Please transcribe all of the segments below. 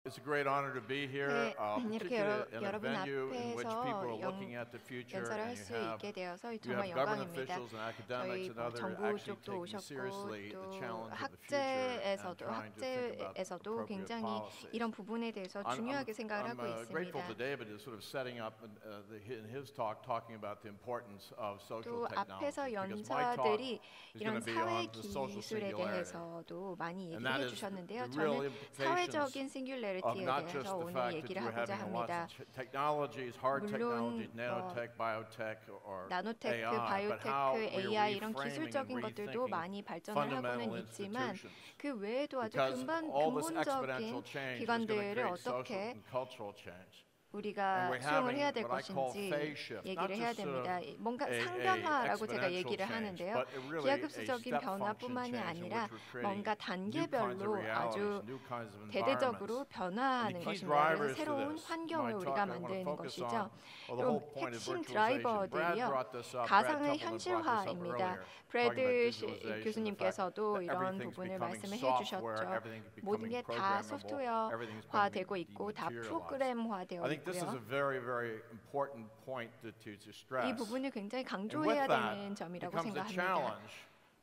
It's a great honor to be here, 이렇게 particularly in a 여러분 venue in which people are 앞에서 looking at the future, 연설을 할 and 수 있게 되어서 you 정말 have government 영광입니다. officials and academics 저희 and others 정부 actually 쪽도 taking 오셨고 seriously the 또 challenge of the future and trying to think about 학제에서도 appropriate 굉장히 policies. 이런 부분에 대해서 중요하게 생각을 하고 I'm grateful 있습니다. to David is sort of setting up in his talk talking about the importance of social 또 앞에서 technology. Because my talk 연사들이 is going 이런 to be 사회 on the social 기술에 singularity. 대해서도 많이 And 얘기를 that is 해주셨는데요. the real 저는 사회적인 implications 싱귤레리티에 of not just 대해서 the 오늘 fact that 얘기를 we're 하고자 having lots 합니다. of technologies, hard technologies, 물론 nanotech, biotech, or 나노테크, AI, but 바이오테크, how we're AI 이런 reframing and 기술적인 것들도 rethinking 많이 발전을 fundamental 하고는 있지만 institutions. 그 외에도 아주 Because all this exponential 근본적인 change is going to 기관들을 create social 어떻게 and cultural change. 우리가 And we're 수용을 having 해야 될 what I call 것인지 phase shift, not 얘기를 해야 just sort 됩니다. of 뭔가 a 상변화라고 제가 exponential 얘기를 change, 하는데요. but really a 기하급수적인 step function 변화뿐만이 change in 아니라 which we're creating 뭔가 new kinds of 단계별로 아주 realities, new kinds of 대대적으로 environments. 변화하는 And the key 것입니다. 그래서 drivers to 새로운 this, 환경을 my 우리가 talk, I want to 만드는 focus 것이죠. on the 그럼 whole point of 핵심 virtualization. Brad 드라이버들이요. brought this up. Brad 가상의 Templeman brought this up 현실화입니다. earlier. 브래드 digitalization, 교수님께서도 the fact that 이런 everything's 부분을 becoming 말씀을 software, 해주셨죠. everything's 모든 becoming 게 다 programmable, everything's 소프트웨어화되고 becoming 있고 다 dematerialized. 프로그램화되어 I think this is a 있고요. very, very important point to stress. 이 부분을 굉장히 And 강조해야 with that 되는 점이라고 becomes a 생각합니다. challenge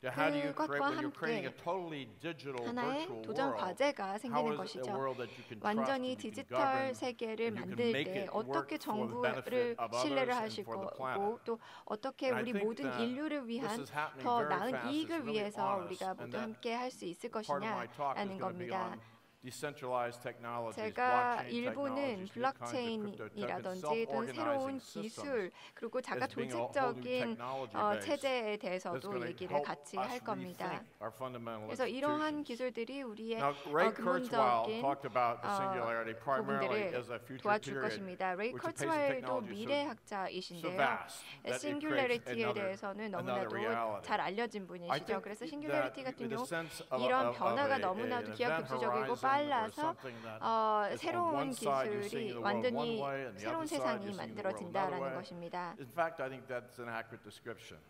to how do you create, 그것과 when you're creating a 함께 totally digital 하나의 virtual 도전 world, 과제가 how 생기는 is it a 것이죠. world that you can trust 완전히 and you can 디지털 govern 세계를 and you can 만들 make 때 it work 어떻게 for the benefit 정부를 of others 신뢰를 and 하실 for the 거고 planet? 또 어떻게 And I 우리 think 모든 that 인류를 위한 this is happening 더 very 나은 fast. It's 이익을 really 위해서 honest. 우리가 And 모두 that 함께 할 수 있을 part of my talk is 것이냐라는 going to be 겁니다. on decentralized technologies, 제가 blockchain 일부는 technologies, new kinds of 블록체인이라든지 crypto 또는 새로운 tokens, self-organizing 기술 systems 그리고 자가 as being a whole new 조직적인 technology base 체제에 that's 대해서도 going to 얘기를 help 같이 us 할 겁니다. rethink our fundamental 그래서 이러한 institutions. 기술들이 우리의 Now, Ray Kurzweil 근본적인 talked about the singularity primarily 부분들을 as a future 도와줄 period, 것입니다. 레이 which the pace of 커츠와일도 technology is so 미래학자이신데요. vast that it creates 싱귤레리티에 another 대해서는 reality. 너무나도 잘 알려진 I 분이시죠. think 그래서 that 싱귤레리티 같은 in the 경우 sense of 이런 변화가 an 너무나도 event 기하급수적이고 horizon or 빨라서 something that is on 새로운 one side you're seeing 기술이 the world one 완전히 way and the 새로운 other side you're 세상이 seeing the world another 만들어진다라는 way. 것입니다. In fact, I think that's an accurate description.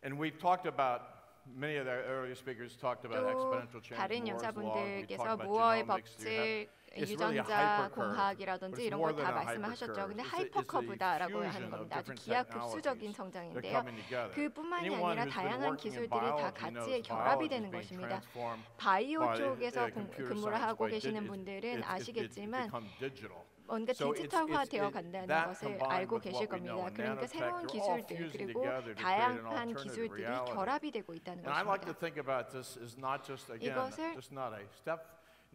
And we've talked about many of the earlier speakers talked about 또 exponential change, 다른 Moore's law. We 연사분들께서 talked about 무어의 genomics. 법칙, It's really a 유전자 hypercurve, but 공학이라든지 it's 이런 more 걸 than 다 a 말씀을 하셨죠. hypercurve. 근데 It's a 하이퍼커브다라고 fusion 하는 of 겁니다. 아주 different 기하급수적인 technologies 성장인데요. that are coming together. 그뿐만이 Anyone 아니라 who's been 다양한 working in 기술들이 다 biology 같이 knows 결합이 biology 되는 is being 것입니다. transformed 바이오 by 쪽에서 computer 근무를 science, 하고 by 계시는 it's 분들은 become 아시겠지만 digital. 뭔가 So 디지털화되어 간다는 that 것을 combined 알고 with 계실 what we know 겁니다. in 그러니까 nanotech, 새로운 they're all 기술들 fusing 그리고 together to create an 다양한 alternative 기술들이 reality. 결합이 되고 있다는 And I like to 것입니다. think about this as not just, again, 이것을 just not a step,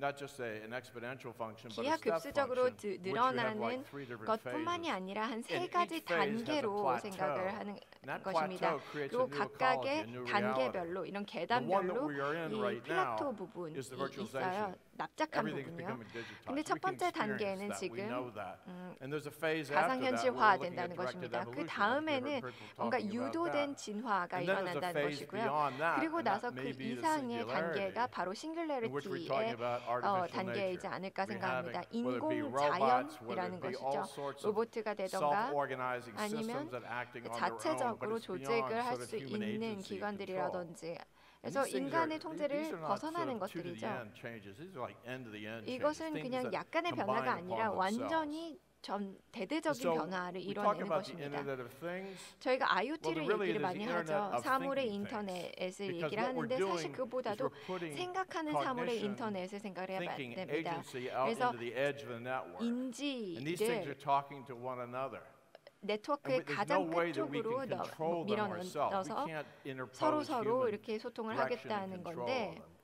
not just an exponential function, but a step 기하급수적으로 function, which you have like 늘어나는 three different 것뿐만이 phases. 아니라 한 세 And 가지 each phase has a 단계로 plateau. 생각을 하는 And that 것입니다. plateau creates a 그리고 new ecology, a 각각의 new reality. 단계별로 이런 The one that 계단별로 we are in 이 right 플라토 now 부분이 is the 있어요. virtualization. 납작한 Everything's 부분이요. becoming digitized. 근데 첫 We can 번째 experience 단계는 that. We know 지금 that. And there's a phase after that where we're 가상현실화 looking 된다는 at directed 것입니다. 그 evolution. 다음에는 I've heard people 뭔가 talking about 유도된 that. 진화가 And then there's a 일어난다는 phase 것이고요. beyond that, 그리고 and 나서 that 그 may be the 이상의 singularity, 단계가 바로 in which we're 싱귤레리티의 talking about artificial 단계이지 nature. 않을까 We're 생각합니다. having, whether it be 인공 robots, whether 자연이라는 it be all 것이죠. sorts of 로봇가 되던가 self-organizing 아니면 systems that are acting on their own, but 자체적으로 it's beyond 조직을 할 sort of 수 human 있는 agency and control. 기관들이라든지 And 그래서 these things 인간의 these 통제를 are not sort 벗어나는 of two to the 것들이죠. end changes. These are like end to the end changes. 이것은 Things 그냥 that 약간의 변화가 combine 아니라 upon themselves. 완전히 대대적인 So 변화를 we talk 이뤄내는 about the 것입니다. Internet of Things. 저희가 Well, IoT를 really 얘기를 it is 많이 the Internet 하죠. of 사물의 thinking things. 인터넷을 Because 얘기를 what we're 하는데 사실 doing is 그보다도 we're putting 생각하는 사물의 cognition, 인터넷을 생각을 해야 thinking 됩니다. agency out 그래서 into the edge of the network. And these things are 인지를 talking to one another. 네트워크의 And there's 가장 no way that we 끝쪽으로 can control them ourselves. We 밀어넣어서 can't interpose 서로 human 이렇게 소통을 direction and 하겠다는 control 건데 of them.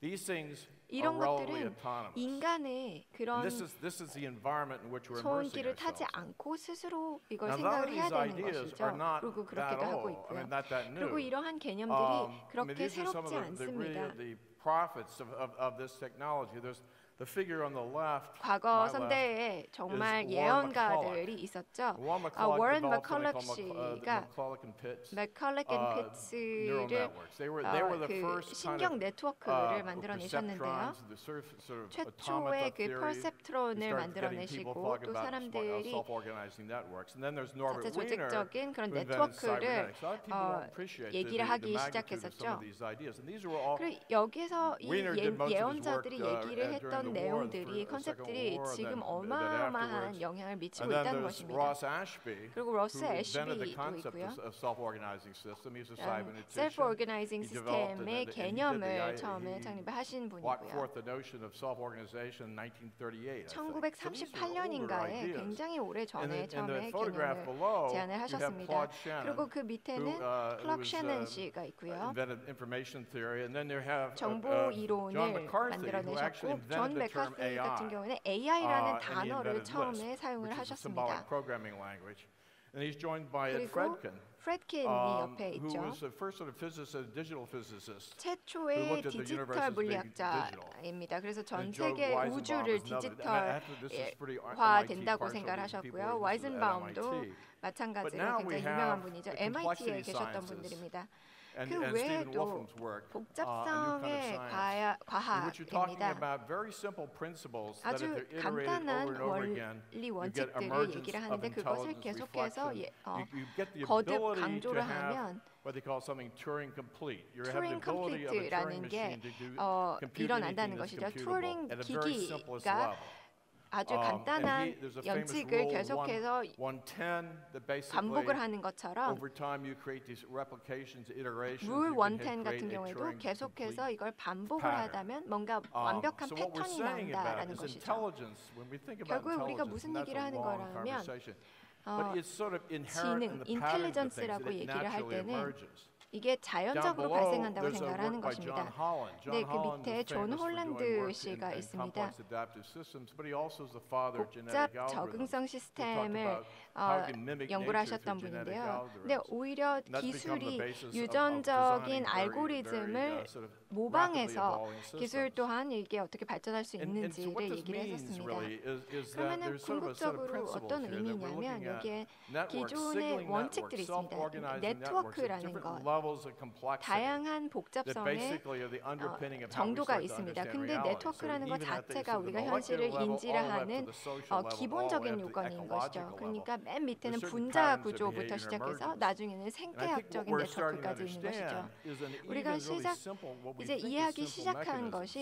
These things are 이런 relatively 것들은 autonomous. 인간의 And 그런 this is the environment in which we're immersing 소음기를 타지 ourselves. 않고 스스로 이걸 Now, none of 생각을 해야 these 되는 ideas 것이죠. are not 그리고 that 그렇게도 하고 old. I 있고요. mean, not that new. 그리고 이러한 개념들이 I mean, 그렇게 these are some 새롭지 of 않습니다. the prophets of this technology. There's the figure on the left. 과거 my left, 선대에 정말 is Warren 예언가들이 있었죠. Warren 워런 McCulloch 머컬럭씨가 McCulloch and Pitts 맥컬렉 앤 neural 피츠를 networks. They were the 그 first kind 신경 of 네트워크를 만들어내셨는데요. perceptrons, the sort of 최초의 automata 그 theory. 퍼셉트론을 We started getting people 만들어내시고 talking 또 about 사람들이 self-organizing networks. And then there's Norbert 자체 Wiener, 조직적인 그런 who invented 네트워크를 cybernetics. A lot of people don't appreciate 얘기를 the 하기 magnitude of some 시작했었죠. of these ideas. And these were all 그리고 여기에서 그래서 이 Wiener did most of his 예언자들이 work, 얘기를 during 했던 the war, 내용들이 the Second 컨셉들이 War, and 지금 then 어마어마한 afterwards. 영향을 미치고 And then 있다는 there's 것입니다. Ross Ashby, 그리고 러스 who invented the 애쉬비도 concept 있고요. of self-organizing system. He's a cybernetician. 셀프-오거나이징 He developed 시스템의 and he did 개념을 the- 처음에 he 창립하신 brought 분이고요. forth the notion of self-organization in 1938. I think. So these are older 1938년인가에 ideas. 굉장히 오래 In 전에 the 처음에 photograph 개념을 below, 제안을 you have 하셨습니다. Claude Shannon, 그리고 그 밑에는 who 클럭 was, 셰넌 씨가 있고요. invented information theory, and then you have 정보 John 이론을 McCarthy, who actually 만들어내셨고 존 invented the term 맥카시 같은 AI. 경우는 AI라는 And he 단어를 invented 처음에 Lisp, 사용을 which is a 하셨습니다. symbolic programming language. And he's joined by Ed 그리고 Fredkin, 프레드킨이 옆에 who 있죠. was the first sort of physicist, a digital physicist. who 최초의 looked at the universe 디지털 as being 물리학자입니다. 그래서 전 And Joe 세계 Weizenbaum 우주를 was another. And actually, this is pretty 디지털화 MIT 된다고 partial. 생각을 These people 하셨고요. were- this is at 와이즌바움도 MIT. 마찬가지로 now we 굉장히 유명한 have 분이죠. the MIT에 complexity 계셨던 sciences. 분들입니다. And 그 Stephen 외에도 Wolfram's work, a new kind of 복잡성의 science, in which you're talking 과학입니다. about very simple principles that if 아주 they're iterated 간단한 over and over again, 원리 you get 원칙들을 emergence 얘기를 of 하는데 그것을 intelligence, 계속해서 reflection. You get the 거듭 ability to 강조를 have 하면 what they call something Turing complete. You have the 투링 ability of a Turing 컴플리트라는 게 machine to do compute 일어난다는 anything that's 것이죠. computable 투링 at a very simplest 기기가 level. 아주 And 간단한 there's a famous 연칙을 rule, 계속해서 110, that basically 반복을 하는 것처럼 over time you create these replications, iterations. 룰 you can 110 create 같은 a 경우에도 Turing 계속해서 complete 이걸 반복을 pattern. 하다면 뭔가 완벽한 So what we're 패턴이 saying about 나온다라는 is 것이죠. intelligence. When we think about 결국 우리가 intelligence, 무슨 and that's 얘기를 a 하는 long 거라면 conversation. But it's sort of inherent in 지능, the patterns of things that 인텔리전스라고 it 얘기를 할 naturally 때는 emerges. 이게 Down 자연적으로 below, 발생한다고 there's a 생각을 하는 work by John 것입니다. Holland. 네, John 그 Holland 밑에 was 존 famous for 홀란드 doing work 씨가 in 있습니다. complex adaptive systems, but he also is the father of 복잡 genetic algorithms. 적응성 He talked 시스템을 about how you can mimic 연구를 nature 하셨던 through genetic 분인데요. 근데 algorithms. 오히려 And that's become the 기술이 basis of 유전적인 designing 알고리즘을 sort of rapidly 모방해서 evolving 기술 systems. 또한 이게 어떻게 발전할 수 And so what 있는지를 this 얘기를 means 했었습니다. really is that 그러면은 there's sort of a set of 궁극적으로 principles 어떤 here that we're 의미냐면 looking at. 여기에 Networks, 기존의 signaling 원칙들이 networks, 있습니다. self-organizing networks at 네트워크라는 different 것, levels of complexity 다양한 that 복잡성의 basically are the underpinning of how we 정도가 start to 있습니다. understand 근데 reality. So 네트워크라는 것 even at the 자체가 sort of 우리가 the 현실을 molecular level, 인지를 all the way up 하는 to the social level, all the way 기본적인 up to the 요건인 것이죠. ecological level. 그러니까 맨 밑에는 There's certain 분자 patterns of 구조부터 behavior 시작해서 emergence. 나중에는 And I think what 생태학적인 we're starting to 네트워크까지 있는 것이죠. understand is an 우리가 even really 시작 simple, what we 이제 think is 이해하기 simple 시작한 mechanisms. 것이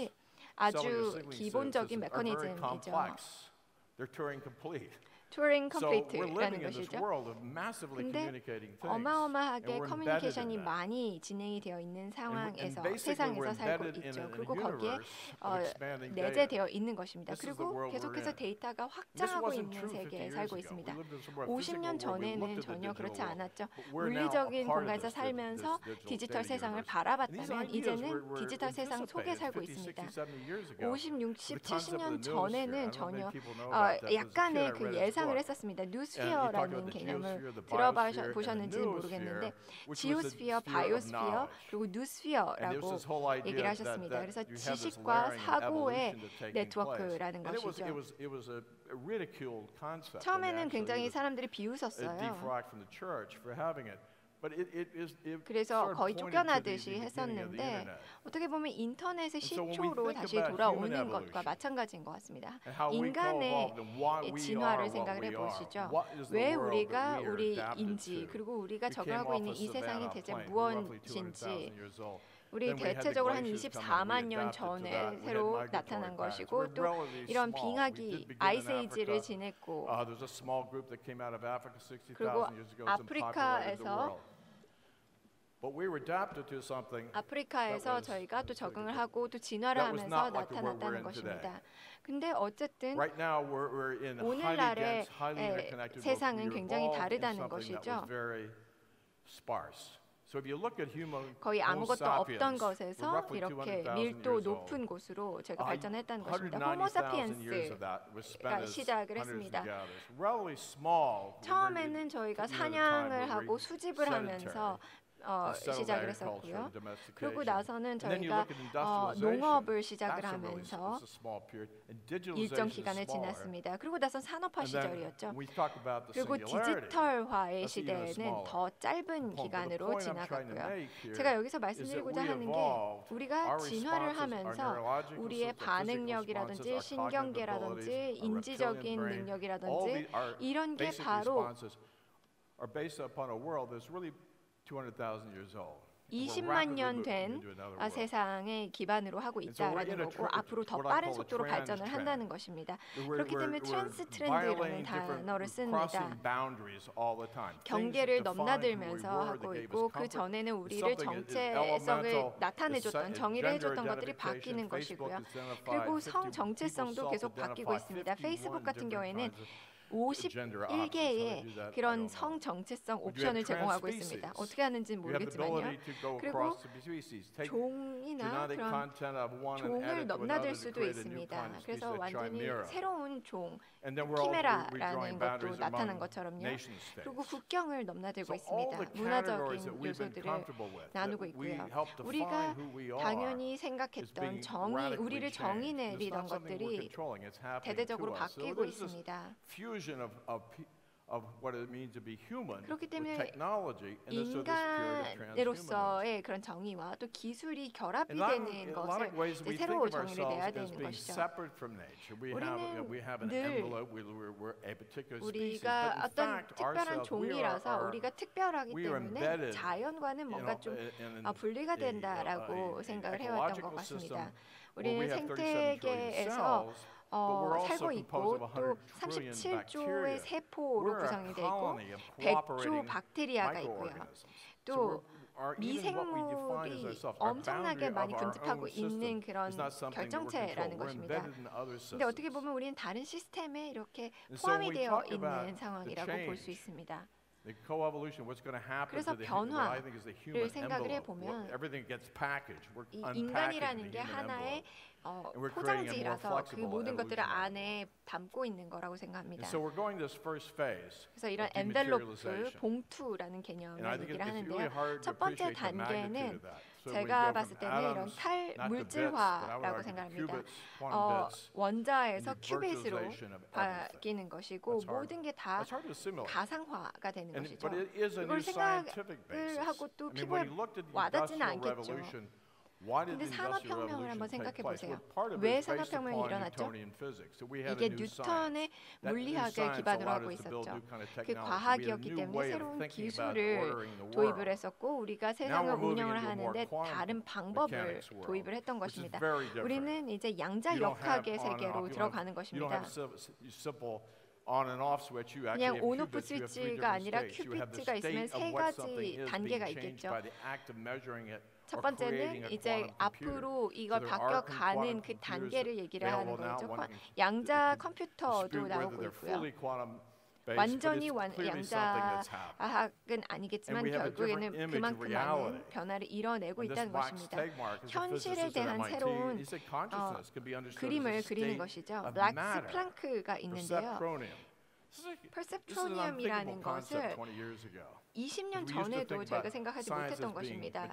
아주 Cellular signaling 기본적인 systems are very 메커니즘이죠. complex. They're Turing complete. 투링 So we're 컴플리트라는 living in this 것이죠. world of massively 근데 communicating things. 어마어마하게 And we're embedded 커뮤니케이션이 in that. 많이 진행이 되어 있는 상황에서 basically 세상에서 we're 살고 embedded in 있죠. a 그리고 거기에 universe of expanding data. 내재되어 있는 것입니다. This is the 그리고 world we're 계속해서 in. 데이터가 This 확장하고 wasn't 있는 true 50 세계에 years 살고 ago. 있습니다. We lived in somewhere 50년 physical where we 전에는 looked at the 전혀 digital 그렇지 world. 않았죠. But we're now a 물리적인 part of 공간에서 this 살면서 digital 디지털 data 세상을 universe. And these 바라봤다면 ideas 이제는 were 디지털 세상 속에 anticipated 살고 50, 있습니다. 60, 70 years ago. 50, 60, The concept 70년 of the 전에는 noosphere. I don't know 전혀 if people know about that. As a kid, 약간의 I 그 read his 예상을 book. 했었습니다. And he talked 뉴스피어라는 about the 개념을 geosphere, the biosphere, 들어보셨는지는 and the 모르겠는데 noosphere, which was the 지오스피어, sphere of 바이오스피어 knowledge. 그리고 And there was 뉴스피어라고 this whole idea 얘기를 that 하셨습니다. 그래서 you have this 지식과 layering of 사고의 evolution that's taking place. 네트워크라는 And it 것이죠. was a ridiculed concept. 처음에는 and actually 굉장히 it was 사람들이 a 비웃었어요. defrocked from the church for having it. But it 그래서 sort of 거의 pointed to 쫓겨나듯이 the beginning of the 했었는데 internet. 어떻게 보면 인터넷의 And so when we 시초로 think 다시 about 돌아오는 human 것과 evolution 마찬가지인 것 같습니다. And how we 인간의 co-evolved and why we are 진화를 what 생각을 we are. 해보시죠. What is the 왜 world 우리가 that we are 우리 adapted 인지 to? 그리고 우리가 We came 적응하고 off 있는 a 이 세상이 savannah 대체 plain. We're roughly 무엇인지 200,000 years old. 우리 Then we had the 대체적으로 한 glaciers come in. 24만 We 년 adapted to 전에 that. We had 새로 migratory 나타난 patterns. 것이고 We're 또 relatively 이런 small. We 빙하기 did begin in 아이스에이지를 Africa. 지냈고 There's a small group that came out of Africa 60,000 그리고 years ago and populated the 아프리카에서 world. But we were adapted to something 아프리카에서 저희가 또 적응을 하고 또 진화를 that was 하면서 not like the world 나타났다는 we're in today. 것입니다. 근데 어쨌든 Right now we're in highly 오늘날의 dense, highly interconnected world. 세상은 We 굉장히 evolved in 다르다는 something that 것이죠. was very sparse. So if you look at 거의 Homo 아무것도 sapiens, 없던 we're 것에서 roughly 이렇게 200,000 밀도 years old. 높은 곳으로 제가 발전했다는 것입니다. 호모 190,000 years of 사피엔스가 that was spent as 시작을 hunters and 했습니다. gatherers. Relatively small. 처음에는 저희가 사냥을 하고 수집을 하면서 시작을 했었고요. 그러고 나서는 저희가 농업을 시작을 하면서 일정 기간을 지났습니다. 그리고 나서 산업화 시절이었죠. 그리고 디지털화의 시대에는 더 짧은 기간으로 지나갔고요. 제가 여기서 말씀드리고자 하는 게 우리가 진화를 하면서 우리의 반응력이라든지 신경계라든지 인지적인 능력이라든지 이런 게 바로 are based upon a world that's really 200,000 years old. 20만 년 된 세상의 기반으로 하고 있다라는 거고 앞으로 더 빠른 속도로 발전을 한다는 것입니다. 그렇기 때문에 트랜스 트렌드라는 단어를 씁니다. 경계를 넘나들면서 하고 있고 그 전에는 우리를 정체성을 나타내줬던 정의를 해줬던 것들이 바뀌는 것이고요. 그리고 성 정체성도 계속 바뀌고 있습니다. 페이스북 같은 경우에는 51개의 그런 성 정체성 옵션을 제공하고 있습니다. 어떻게 하는지는 모르겠지만요. 그리고 종이나 그런 종을 넘나들 수도 있습니다. 그래서 완전히 새로운 종, 키메라라는 것도 나타난 것처럼요. 그리고 국경을 넘나들고 있습니다. 문화적인 요소들을 나누고 있고요. 우리가 당연히 생각했던 정의, 우리를 정의 내리던 것들이 대대적으로 바뀌고 있습니다. 그렇기 때문에 인간으로서의 그런 정의와 또 기술이 결합이 되는 것을 이제 새로 정의를 내야 되는 것이죠. 우리는 늘 우리가 어떤 특별한 종이라서 우리가 특별하기 때문에 자연과는 뭔가 좀 분리가 된다라고 생각을 해왔던 것 같습니다. 우리는 생태계에서 살고 있고 또 37조의 세포로 구성이 되어 있고 100조 박테리아가 있고요. 또 미생물이 엄청나게 많이 분집하고 있는 그런 결정체라는 것입니다. 근데 어떻게 보면 우리는 다른 시스템에 이렇게 포함이 되어 있는 상황이라고 볼 수 있습니다. 그래서 변화를 생각을 해보면 이 인간이라는 게 하나의 포장지라서 그 모든 것들을 안에 담고 있는 거라고 생각합니다. 그래서 이런 엔벨로프, 봉투라는 개념을 얘기를 하는데요. 첫 번째 단계는 제가 봤을 때는 이런 탈물질화라고 생각합니다. 원자에서 큐빗으로 바뀌는 것이고 모든 게 다 가상화가 되는 것이죠. 이걸 생각을 하고 또 피부에 와닿지는 않겠죠. 근데 산업혁명을 한번 생각해 보세요. 왜 산업혁명이 일어났죠? 이게 뉴턴의 물리학을 기반으로 하고 있었죠. 그 과학이었기 때문에 새로운 기술을 도입을 했었고 우리가 세상을 운영을 하는데 다른 방법을 도입을 했던 것입니다. 우리는 이제 양자역학의 세계로 들어가는 것입니다. 그냥 온오프 스위치가 아니라 큐피트가 있으면 세 가지 단계가 있겠죠. 첫 번째는 이제 앞으로 이걸 바뀌어가는 그 단계를 얘기를 하는 거죠. 양자 컴퓨터도 나오고 있고요. 완전히 양자학은 아니겠지만 결국에는 그만큼 많은 변화를 이뤄내고 있다는 것입니다. 현실에 대한 새로운 그림을 그리는 것이죠. 막스 플랑크가 있는데요. 퍼셉트로니움이라는 것을 20년 전에도 저희가 생각하지 못했던 것입니다.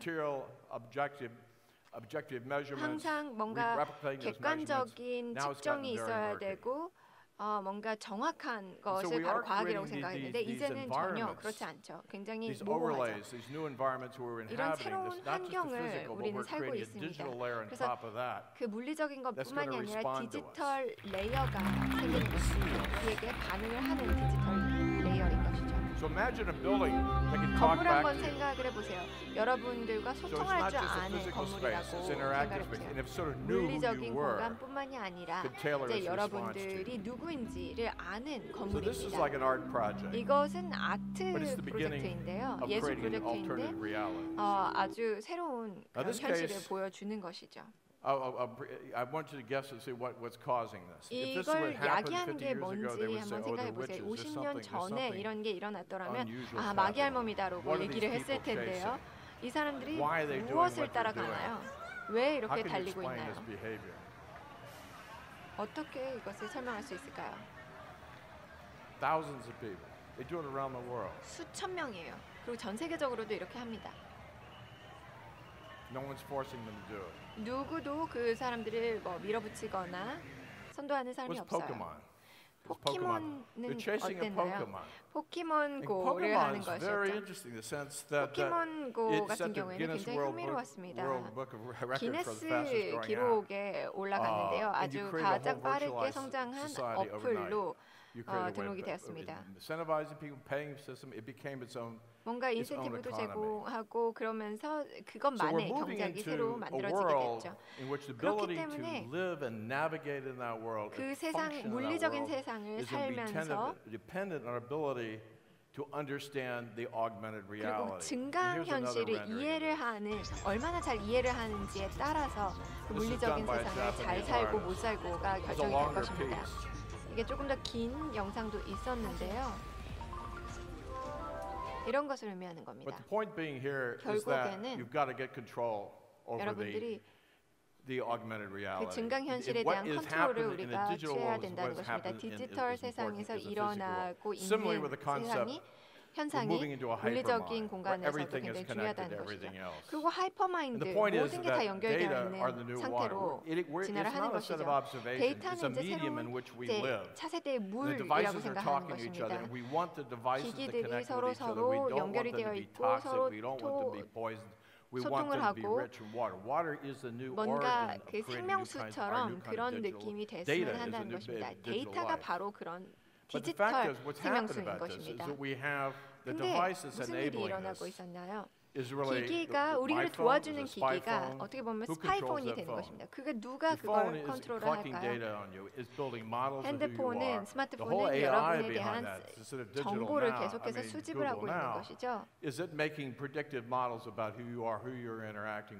항상 뭔가 객관적인 측정이 있어야 되고 뭔가 정확한 것을 바로 과학이라고 생각했는데 이제는 전혀 그렇지 않죠. 굉장히 모호하죠. 이런 새로운 환경을 우리는 살고 있습니다. 그래서 그 물리적인 것뿐만이 아니라 디지털 레이어가 생기는 것입니다. 우리에게 반응을 하는 디지털 레이어인 것이죠. 건물 한번 생각을 해보세요. 여러분들과 소통할 줄 아는 건물이라고 생각해보세요. 물리적인 공간뿐만이 아니라 이제 여러분들이 누구인지를 아는 건물입니다. 이것은 아트 프로젝트인데요. 예술 프로젝트인데 아주 새로운 현실을 보여주는 것이죠. I want you to guess and see what's causing this. 이걸 야기하는 게 뭔지 한번 생각해 보세요. 50년 전에 이런 게 일어났더라면 마귀 할멈이다라고 얘기를 했을 텐데요. 이 사람들이 무엇을 따라가나요? 왜 이렇게 달리고 있나요? 어떻게 이것을 설명할 수 있을까요? Thousands of people. They do it around the world. 수천 명이에요. 그리고 전 세계적으로도 이렇게 합니다. No one's forcing them to do it. 누구도 그 사람들을 밀어붙이거나 선도하는 사람이 없어요. 포켓몬은 어땠나요? 포켓몬고를 하는 것이었죠. 포켓몬고 같은 경우에는 굉장히 흥미로웠습니다. 기네스 기록에 올라갔는데요. 아주 가장 빠르게 성장한 어플로 등록이 되었습니다. Incentivizing people, paying system, it became its own. 뭔가 인센티브도 제공하고 그러면서 그것만의 경제학이 새로 만들어지게 됐죠. 그렇기 때문에 그 세상, 물리적인 세상을 살면서 to understand the augmented 그리고 reality. 증강 현실을 이해를 하는, 얼마나 잘 이해를 하는지에 따라서 그 물리적인 세상을 잘 살고 못 살고가 결정이 될 것입니다. 이게 조금 더 긴 영상도 있었는데요. 이런 것을 의미하는 겁니다. But the point being here is that you've got to get control over 여러분들이 the augmented reality. 그 증강 현실에 대한 컨트롤을 우리가 취해야 된다는 것입니다. 디지털 세상에서 일어나고 있는 현상이 물리적인 공간에서도 굉장히 중요하다는 것이죠. 그리고 하이퍼마인드, 모든 게 다 연결되어 있는 상태로 진화를 하는 것이죠. 데이터는 이제 새로운 차세대의 물이라고 생각하는 것입니다. 기기들이 서로 연결이 되어 있고 서로 소통을 하고 뭔가 그 생명수처럼 그런 느낌이 됐으면 한다는 것입니다. 데이터가 바로 그런 디지털 생명수인 것입니다. 근데 무슨 일이 일어나고 있었나요? 기기가 우리를 도와주는 기기가 어떻게 보면 스파이폰이 되는 것입니다. 그게 누가 그걸 컨트롤을 할까요? 핸드폰은, 스마트폰은 여러분에 대한 정보를 계속해서 수집을 하고 있는 것이죠.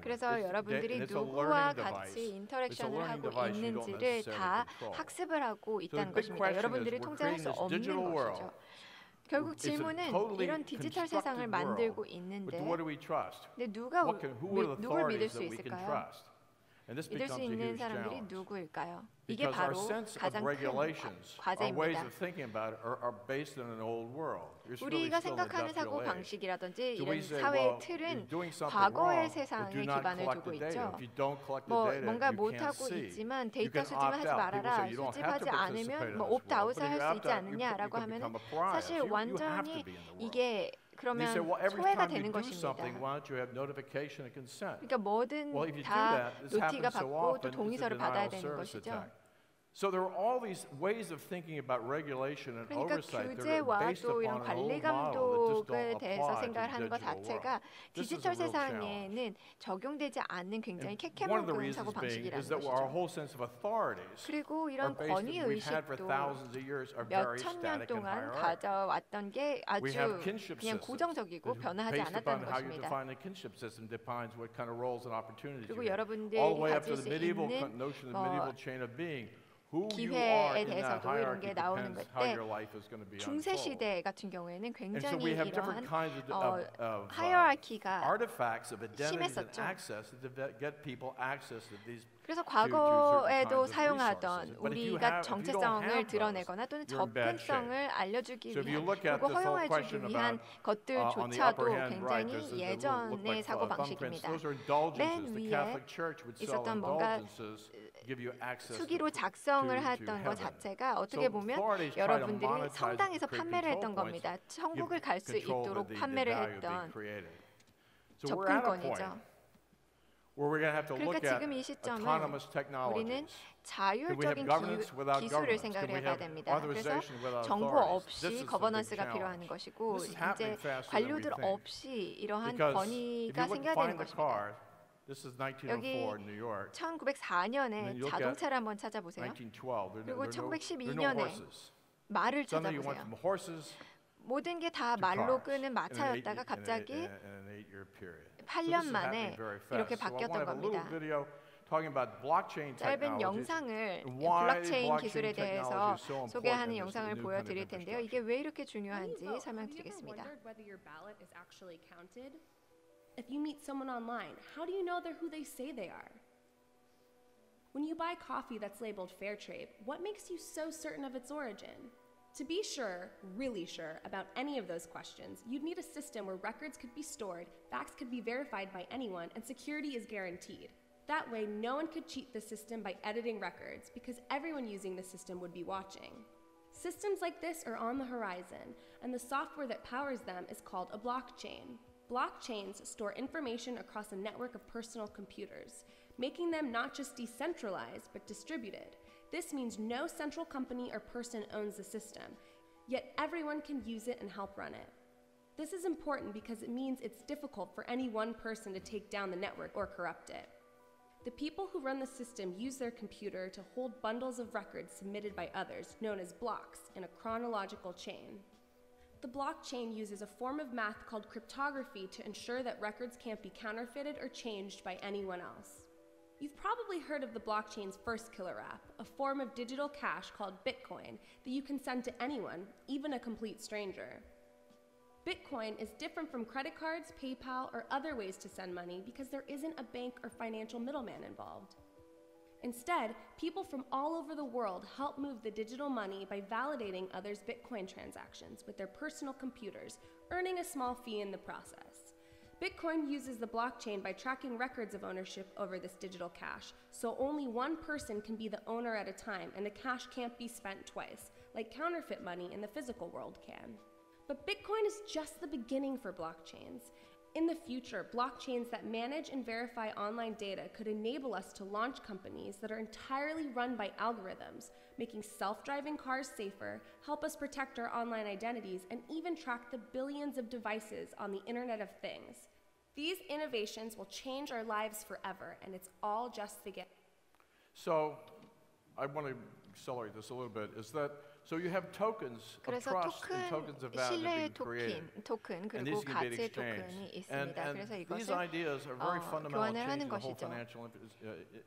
그래서 여러분들이 누구와 같이 인터랙션을 하고 있는지를 다 학습을 하고 있다는 것입니다. 여러분들이 통제할 수 없는 것이죠. 결국 질문은 이런 디지털 세상을 만들고 있는데 근데 누굴 믿을 수 있을까요? 믿을 수 있는 사람들이 누구일까요? 이게 바로 가장 큰 과제입니다. 우리가 생각하는 사고 방식이라든지 이런 사회의 틀은 과거의 세상에 기반을 두고 있죠. 뭔가 못하고 있지만 데이터 수집을 하지 말아라. 수집하지 않으면 옵트아웃을 할 수 있지 않느냐라고 하면 사실 완전히 이게 그러면 소외가 되는 것입니다. 그러니까 뭐든 다 노티가 받고 또 동의서를 받아야 되는 것이죠. So there are all these ways of thinking about regulation and oversight that are 규제와 based 또 upon 이런 an 관리 old model that just 감독에 don't 대해서 apply 생각을 to 하는 것 the digital 자체가 world. 디지털 세상에는 적용되지 않는 굉장히 One of the 캐캐먹은 reasons 사고 being 방식이라는 is that our 것이죠. whole sense of authorities 그리고 are 이런 based 권위 that we've had for 의식도 thousands of years are very 몇천 년 static and 동안 hierarchical. 가져왔던 게 아주 We have kinship 그냥 systems. 고정적이고 변화하지 Based upon 않았다는 how you 것입니다. define the kinship system defines what kind of roles and opportunities you 그리고 have. 여러분들이 All the way up to 가질 the 수 medieval 있는 notion of the medieval chain of being. Who you 기회에 are in that 대해서도 이런 hierarchy 게 나오는 depends 것 how 때 your life is going to be 중세 unfold. 시대 같은 경우에는 And so 굉장히 we have different 이러한 kinds of 하이어라키가 artifacts of identities and 심했었죠. access to get people access to these. 그래서 to certain 과거에도 kinds of 사용하던 resources. But if you 우리가 don't 정체성을 have 드러내거나 또는 those, you're in bad 접근성을 shape. 알려주기 So if you 위한 look at 그리고 this whole 허용해주기 question 위한 about, on the 것들조차도 upper hand right, 굉장히 there's look 예전의 like 사고 thumbprints. 방식입니다. Those are indulgences. 맨 The 위에 Catholic Church would sell 있었던 뭔가 indulgences, give you access 수기로 to 작성을 했던 것 heaven. 자체가 어떻게 보면 authorities try to 여러분들이 monetize 성당에서 and create 판매를 했던 control points, 겁니다. 천국을 갈 수 control 있도록 the 판매를 value being 했던 created. So we're at a point 접근권이죠. where we're going to have to look 그러니까 at 지금 이 시점은 autonomous 우리는 technologies. 자율적인 기술을 생각을 해봐야 됩니다. 그래서 정보 없이 거버넌스가 필요한 것이고 이제 관료들 없이 이러한 권위가 생겨야 되는 것입니다. 여기 1904년에 자동차를 한번 찾아보세요. 그리고 1912년에 말을 찾아보세요. 모든 게 다 말로 끄는 마차였다가 갑자기 8년 만에 이렇게 바뀌었던 겁니다. 짧은 영상을 블록체인 기술에 대해서 소개하는 영상을 보여드릴 텐데요. 이게 왜 이렇게 중요한지 설명드리겠습니다. If you meet someone online, how do you know they're who they say they are? When you buy coffee that's labeled fair trade, what makes you so certain of its origin? To be sure, really sure, about any of those questions, you'd need a system where records could be stored, facts could be verified by anyone, and security is guaranteed. That way, no one could cheat the system by editing records, because everyone using the system would be watching. Systems like this are on the horizon, and the software that powers them is called a blockchain. Blockchains store information across a network of personal computers, making them not just decentralized, but distributed. This means no central company or person owns the system, yet everyone can use it and help run it. This is important because it means it's difficult for any one person to take down the network or corrupt it. The people who run the system use their computer to hold bundles of records submitted by others, known as blocks, in a chronological chain. The blockchain uses a form of math called cryptography to ensure that records can't be counterfeited or changed by anyone else. You've probably heard of the blockchain's first killer app, a form of digital cash called Bitcoin that you can send to anyone, even a complete stranger. Bitcoin is different from credit cards, PayPal, or other ways to send money because there isn't a bank or financial middleman involved. Instead, people from all over the world help move the digital money by validating others' Bitcoin transactions with their personal computers, earning a small fee in the process. Bitcoin uses the blockchain by tracking records of ownership over this digital cash, so only one person can be the owner at a time and the cash can't be spent twice, like counterfeit money in the physical world can. But Bitcoin is just the beginning for blockchains. In the future, blockchains that manage and verify online data could enable us to launch companies that are entirely run by algorithms, making self-driving cars safer, help us protect our online identities, and even track the billions of devices on the Internet of Things. These innovations will change our lives forever, and it's all just the beginning. So, I want to accelerate this a little bit, is that so you have tokens of trust and tokens of value being created. 토큰 And 그리고 these can be 가치의 exchanged. 토큰이 And 있습니다. 그래서 these 이것을 ideas are very fundamental in 교환을 하는 changing the whole 것이죠. financial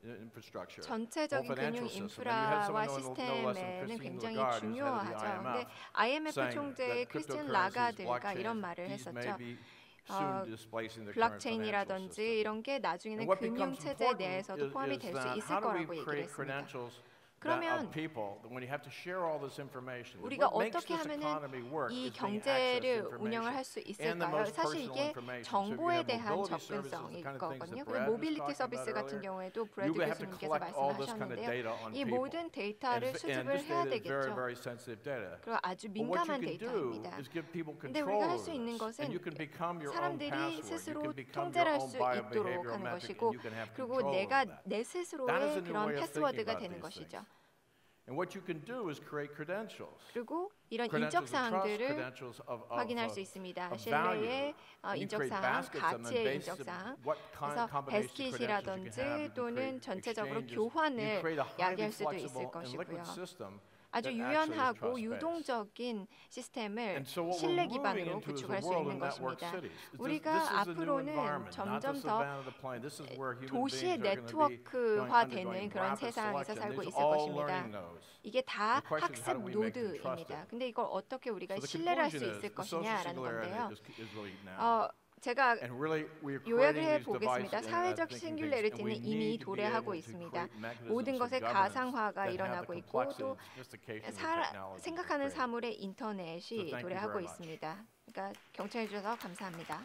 infrastructure. 전체적인 whole 금융 financial system. And you had 인프라와 someone no less than 시스템에는 Christine 굉장히 Lagarde, who's head of the 중요하죠. 근데 IMF, IMF saying 총재 that 크리스틴 cryptocurrencies, 라가드가 이런 blockchains, 말을 these may 했었죠. be soon displacing the current financial 블록체인이라든지 system. 이런 게 나중에는 And what 금융 becomes 체제 important 내에서도 포함이 is 될 수 that 있을 how do we 거라고 얘기를 create 했습니다. credentials 그러면 of people when you have to share all this information? 우리가 What makes 어떻게 this 하면은 economy work 이 is being access to 경제를 운영을 information 할 수 and the 있을까요? most 사실 personal 이게 information. So if you 정보에 have 대한 mobility services, the 접근성일 kind of things 거거든요. that 그리고 Brad was 모빌리티 talking about 서비스 같은 earlier, 경우에도 you 브래드 have to 교수님께서 collect all this kind of 말씀하셨는데요. data on 이 people. 모든 데이터를 And 수집을 this 해야 data is very, 되겠죠. very sensitive data. 그리고 아주 But what 민감한 you can do 데이터입니다. is give people 근데 control 우리가 할 over 수 있는 this. 것은 And you can become your own 사람들이 password. You 스스로 can become 통제를 your 할 own 수 있도록 biobehavioral 하는 metric 것이고 and you can have 그리고 control 내가 over that. 내 That is 스스로의 a new 그런 way of thinking 패스워드가 about 되는 these 것이죠. things. And what you can do is create credentials. 그리고 이런 Credentials of trust, 인적사항들을 credentials of 확인할 수 있습니다. of 신뢰의 value. You create 인적사항, baskets on the 가치의 basis of 인적사항. what 그래서 combination of credentials you can have. 베스킷이라든지 You can 또는 create 전체적으로 exchanges. 교환을 You create a highly 야기할 수도 flexible 있을 and liquid 것이고요. system 아주 that actually is 유연하고 trust-based. 유동적인 시스템을 And so what we're 신뢰 moving 기반으로 into is a 구축할 수 world 있는 of network 것입니다. cities. This 우리가 is a new 앞으로는 environment, not 점점 the 더 savannah of the plain. This is where human 도시의 beings are going to be 네트워크화되는 undergoing 그런 rapid 세상에서 selection. 살고 These 있을 are all 것입니다. learning nodes. 이게 다 The question is how 학습 do we make them 노드입니다. trusted? 근데 이걸 어떻게 우리가 So the 신뢰를 할 수 conclusion is 있을 the social 것이냐라는 singularity 건데요. is really now. 제가 And really, we are 요약을 creating these 해보겠습니다. devices and 사회적 thinking things, and we 싱귤레리티는 이미 need to be able 도래하고 to 있습니다. create mechanisms 모든 for 것의 governance 가상화가 that have 일어나고 the 있고 complexity 또 and sophistication of the technology 생각하는 created. 사물의 So 인터넷이 thank you 도래하고 very much. 있습니다. 그러니까 경청해 주셔서 감사합니다.